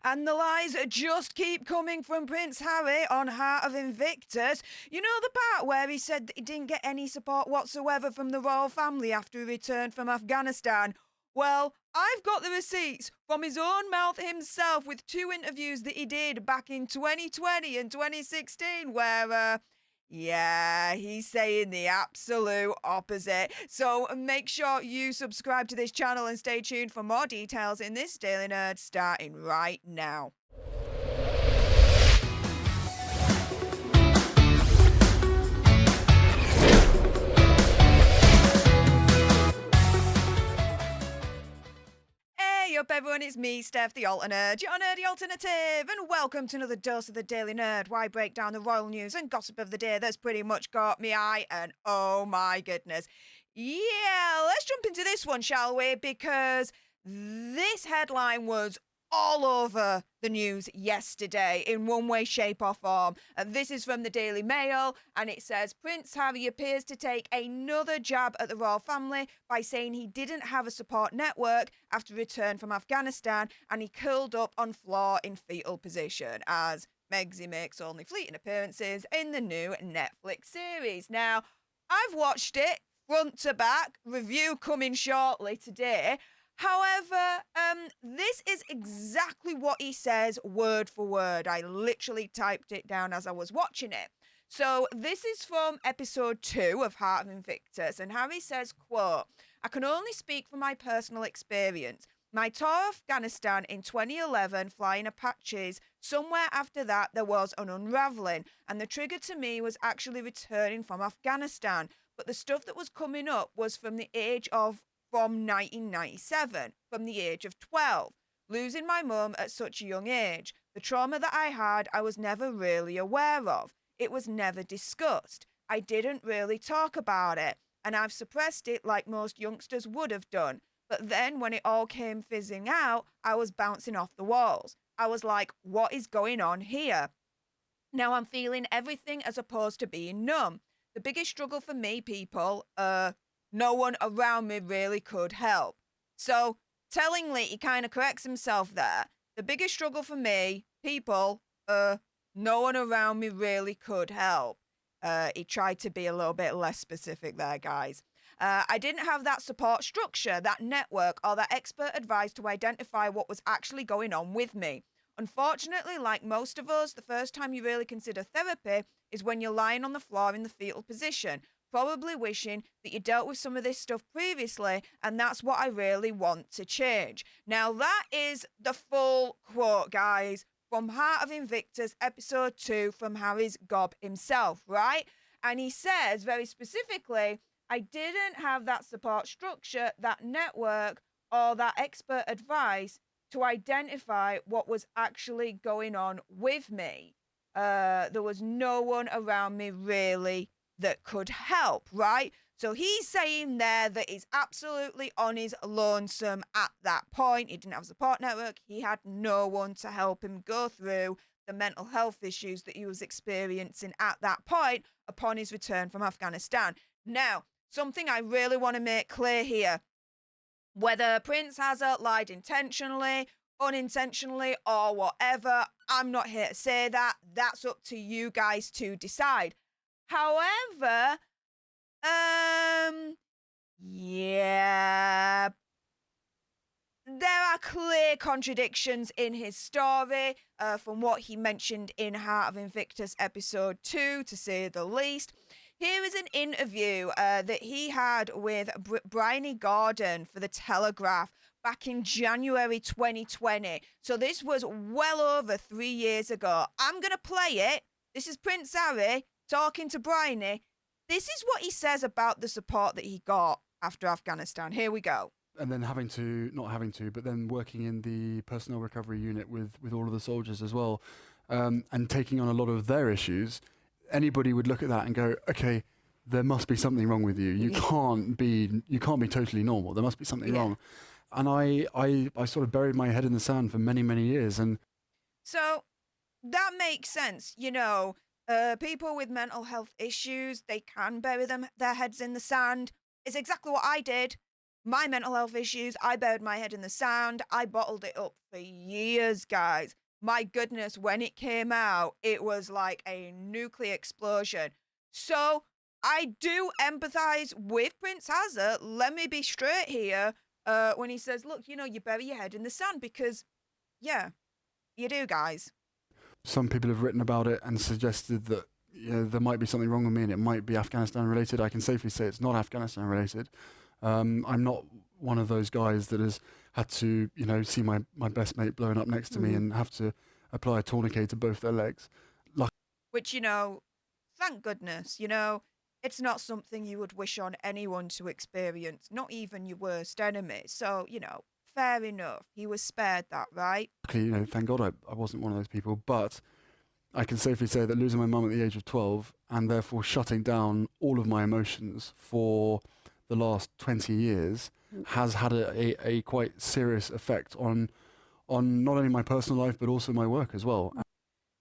And the lies just keep coming from Prince Harry on Heart of Invictus. You know the part where he said that he didn't get any support whatsoever from the royal family after he returned from Afghanistan? Well, I've got the receipts from his own mouth himself with 2 interviews that he did back in 2020 and 2016 where, yeah, he's saying the absolute opposite. So make sure you subscribe to this channel and stay tuned for more details in this Daily Nerd starting right now. Hey up everyone, it's me, Stef, the Alternerd, your nerdy alternative, and welcome to another dose of the Daily Nerd, where I break down the royal news and gossip of the day that's pretty much caught me eye, and oh my goodness. Yeah, let's jump into this one, shall we? Because this headline was all over the news yesterday in one way, shape or form. And this is from the Daily Mail, and it says, Prince Harry appears to take another jab at the royal family by saying he didn't have a support network after return from Afghanistan, and he curled up on floor in fetal position as Megxie makes only fleeting appearances in the new Netflix series. Now, I've watched it front to back, review coming shortly today. However, this is exactly what he says word for word. I literally typed it down as I was watching it. So this is from episode 2 of Heart of Invictus, and Harry says, quote, I can only speak from my personal experience. My tour of Afghanistan in 2011, flying Apaches, somewhere after that there was an unravelling, and the trigger to me was actually returning from Afghanistan. But the stuff that was coming up was from 1997, from the age of 12. Losing my mum at such a young age. The trauma that I had, I was never really aware of. It was never discussed. I didn't really talk about it, and I've suppressed it like most youngsters would have done. But then when it all came fizzing out, I was bouncing off the walls. I was like, what is going on here? Now I'm feeling everything as opposed to being numb. The biggest struggle for me, people, no one around me really could help. So, tellingly, he kind of corrects himself there. The biggest struggle for me, people, no one around me really could help. He tried to be a little bit less specific there, guys. I didn't have that support structure, that network, or that expert advice to identify what was actually going on with me. Unfortunately, like most of us, the first time you really consider therapy is when you're lying on the floor in the fetal position, probably wishing that you dealt with some of this stuff previously, and that's what I really want to change. Now, that is the full quote, guys, from Heart of Invictus, episode 2, from Harry's gob himself, right? And he says very specifically, I didn't have that support structure, that network, or that expert advice to identify what was actually going on with me. There was no one around me really that could help, right? So he's saying there that he's absolutely on his lonesome at that point. He didn't have a support network. He had no one to help him go through the mental health issues that he was experiencing at that point upon his return from Afghanistan. Now, something I really want to make clear here. Whether Prince has lied intentionally, unintentionally, or whatever, I'm not here to say that. That's up to you guys to decide. However, yeah, there are clear contradictions in his story from what he mentioned in Heart of Invictus episode 2, to say the least. Here is an interview that he had with Bryony Gordon for The Telegraph back in January 2020. So this was well over 3 years ago. I'm going to play it. This is Prince Harry talking to Bryony. This is what he says about the support that he got after Afghanistan. Here we go. And then but then working in the personnel recovery unit with all of the soldiers as well, and taking on a lot of their issues. Anybody would look at that and go, okay, there must be something wrong with you. You can't be totally normal. There must be something wrong. And I sort of buried my head in the sand for many, many years. And so that makes sense. You know, people with mental health issues, they can bury their heads in the sand. It's exactly what I did. my mental health issues, I buried my head in the sand. I bottled it up for years, guys. My goodness, when it came out, it was like a nuclear explosion. So I do empathize with Prince Hazard. Let me be straight here. When he says, look, you bury your head in the sand because, yeah, you do, guys. Some people have written about it and suggested that there might be something wrong with me and it might be Afghanistan related. I can safely say it's not Afghanistan related. I'm not one of those guys that has had to, see my best mate blowing up next to me and have to apply a tourniquet to both their legs. Which, thank goodness, it's not something you would wish on anyone to experience, not even your worst enemy. So, fair enough. He was spared that, right? Luckily, thank God I wasn't one of those people. But I can safely say that losing my mum at the age of 12 and therefore shutting down all of my emotions for the last 20 years has had a quite serious effect on not only my personal life but also my work as well.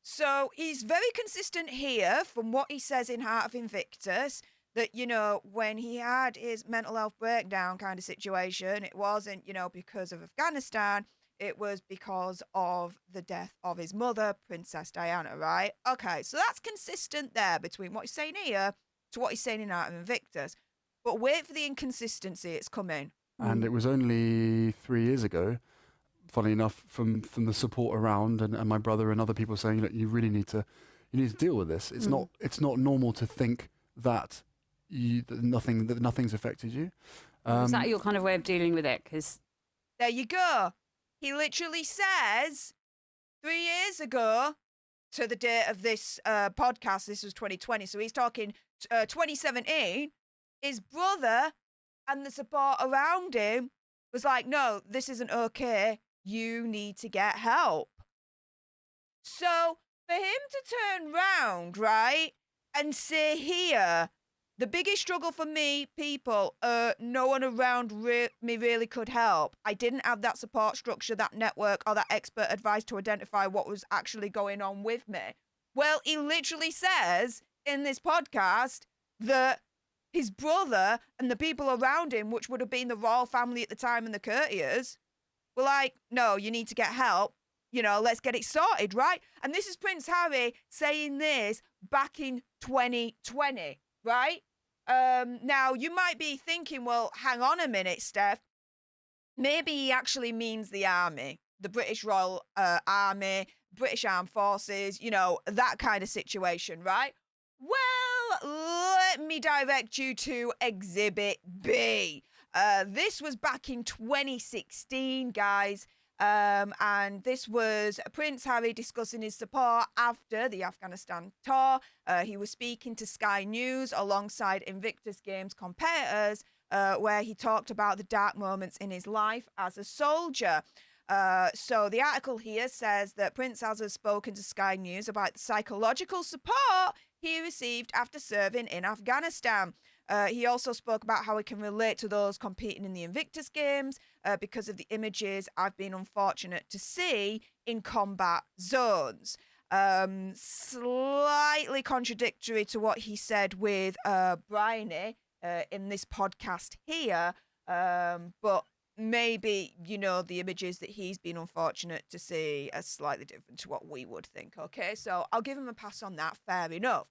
So he's very consistent here from what he says in Heart of Invictus that, when he had his mental health breakdown kind of situation, it wasn't, because of Afghanistan. It was because of the death of his mother, Princess Diana, right? Okay, so that's consistent there between what he's saying here to what he's saying in Heart of Invictus. But wait for the inconsistency, it's coming. And it was only 3 years ago, funny enough, from the support around and my brother and other people saying that you really need to deal with this. It's not normal to think that nothing's affected you. Is that your kind of way of dealing with it? Because there you go. He literally says 3 years ago to the date of this podcast, this was 2020, so he's talking 2017, his brother and the support around him was like, no, this isn't okay. You need to get help. So for him to turn round, right, and say here, the biggest struggle for me, people, no one around me really could help. I didn't have that support structure, that network, or that expert advice to identify what was actually going on with me. Well, he literally says in this podcast that his brother and the people around him, which would have been the royal family at the time and the courtiers, were like, no, you need to get help. Let's get it sorted, right? And this is Prince Harry saying this back in 2020, right? Now, you might be thinking, well, hang on a minute, Stef. Maybe he actually means the army, the British Royal Army, British Armed Forces, that kind of situation, right? Well, let me direct you to Exhibit B. This was back in 2016, guys. And this was Prince Harry discussing his support after the Afghanistan tour. He was speaking to Sky News alongside Invictus Games competitors, where he talked about the dark moments in his life as a soldier. So the article here says that Prince has spoken to Sky News about the psychological support he received after serving in Afghanistan. He also spoke about how he can relate to those competing in the Invictus Games because of the images I've been unfortunate to see in combat zones. Slightly contradictory to what he said with Bryony in this podcast here, but maybe, the images that he's been unfortunate to see are slightly different to what we would think, okay? So I'll give him a pass on that, fair enough.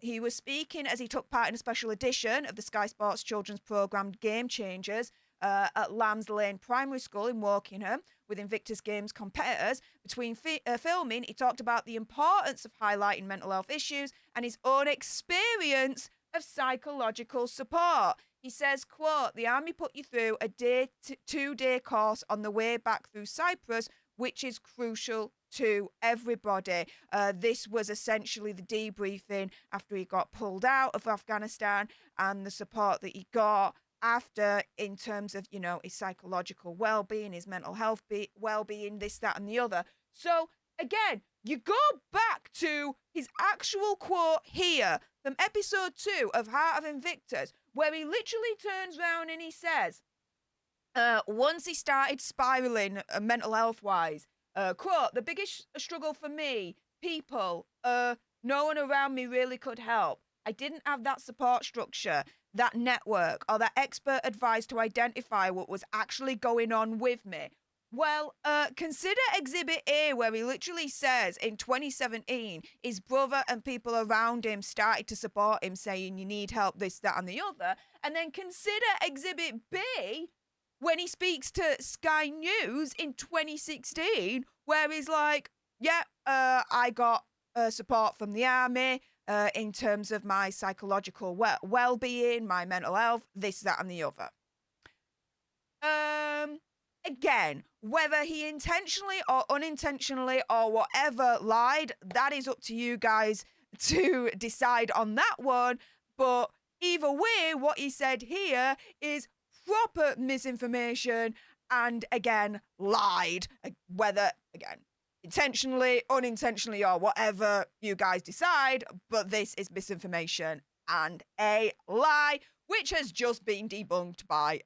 He was speaking as he took part in a special edition of the Sky Sports children's programme Game Changers at Lambs Lane Primary School in Wokingham with Invictus Games competitors. Between filming, he talked about the importance of highlighting mental health issues and his own experience of psychological support. He says, quote, the army put you through a 2-day course on the way back through Cyprus, which is crucial to everybody. This was essentially the debriefing after he got pulled out of Afghanistan and the support that he got after in terms of, his psychological well-being, his mental health well-being, this, that, and the other. So, again, you go back to his actual quote here from episode 2 of Heart of Invictus, where he literally turns around and he says, once he started spiraling mental health wise, quote, the biggest struggle for me, people, no one around me really could help. I didn't have that support structure. that network or that expert advice to identify what was actually going on with me? Well, consider Exhibit A, where he literally says in 2017, his brother and people around him started to support him, saying, you need help, this, that, and the other. And then consider Exhibit B, when he speaks to Sky News in 2016, where he's like, yeah, I got support from the army in terms of my psychological well-being, my mental health, this, that, and the other. Again, whether he intentionally or unintentionally or whatever lied, that is up to you guys to decide on that one. But either way, what he said here is proper misinformation and, again, lied. Whether, again, intentionally, unintentionally, or whatever you guys decide, but this is misinformation and a lie, which has just been debunked by,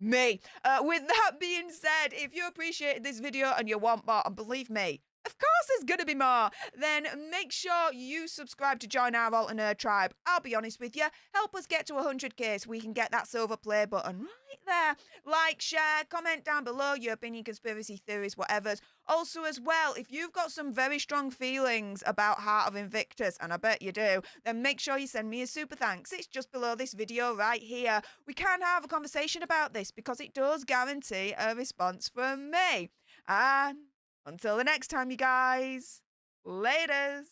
me. With that being said, if you appreciated this video and you want more, and believe me, of course there's gonna be more, then make sure you subscribe to join our alternate tribe. I'll be honest with you, help us get to 100k so we can get that silver play button right there. Like, share, comment down below your opinion, conspiracy theories, whatever's. Also as well, if you've got some very strong feelings about Heart of Invictus, and I bet you do, then make sure you send me a super thanks. It's just below this video right here. We can have a conversation about this because it does guarantee a response from me. And until the next time, you guys, laters.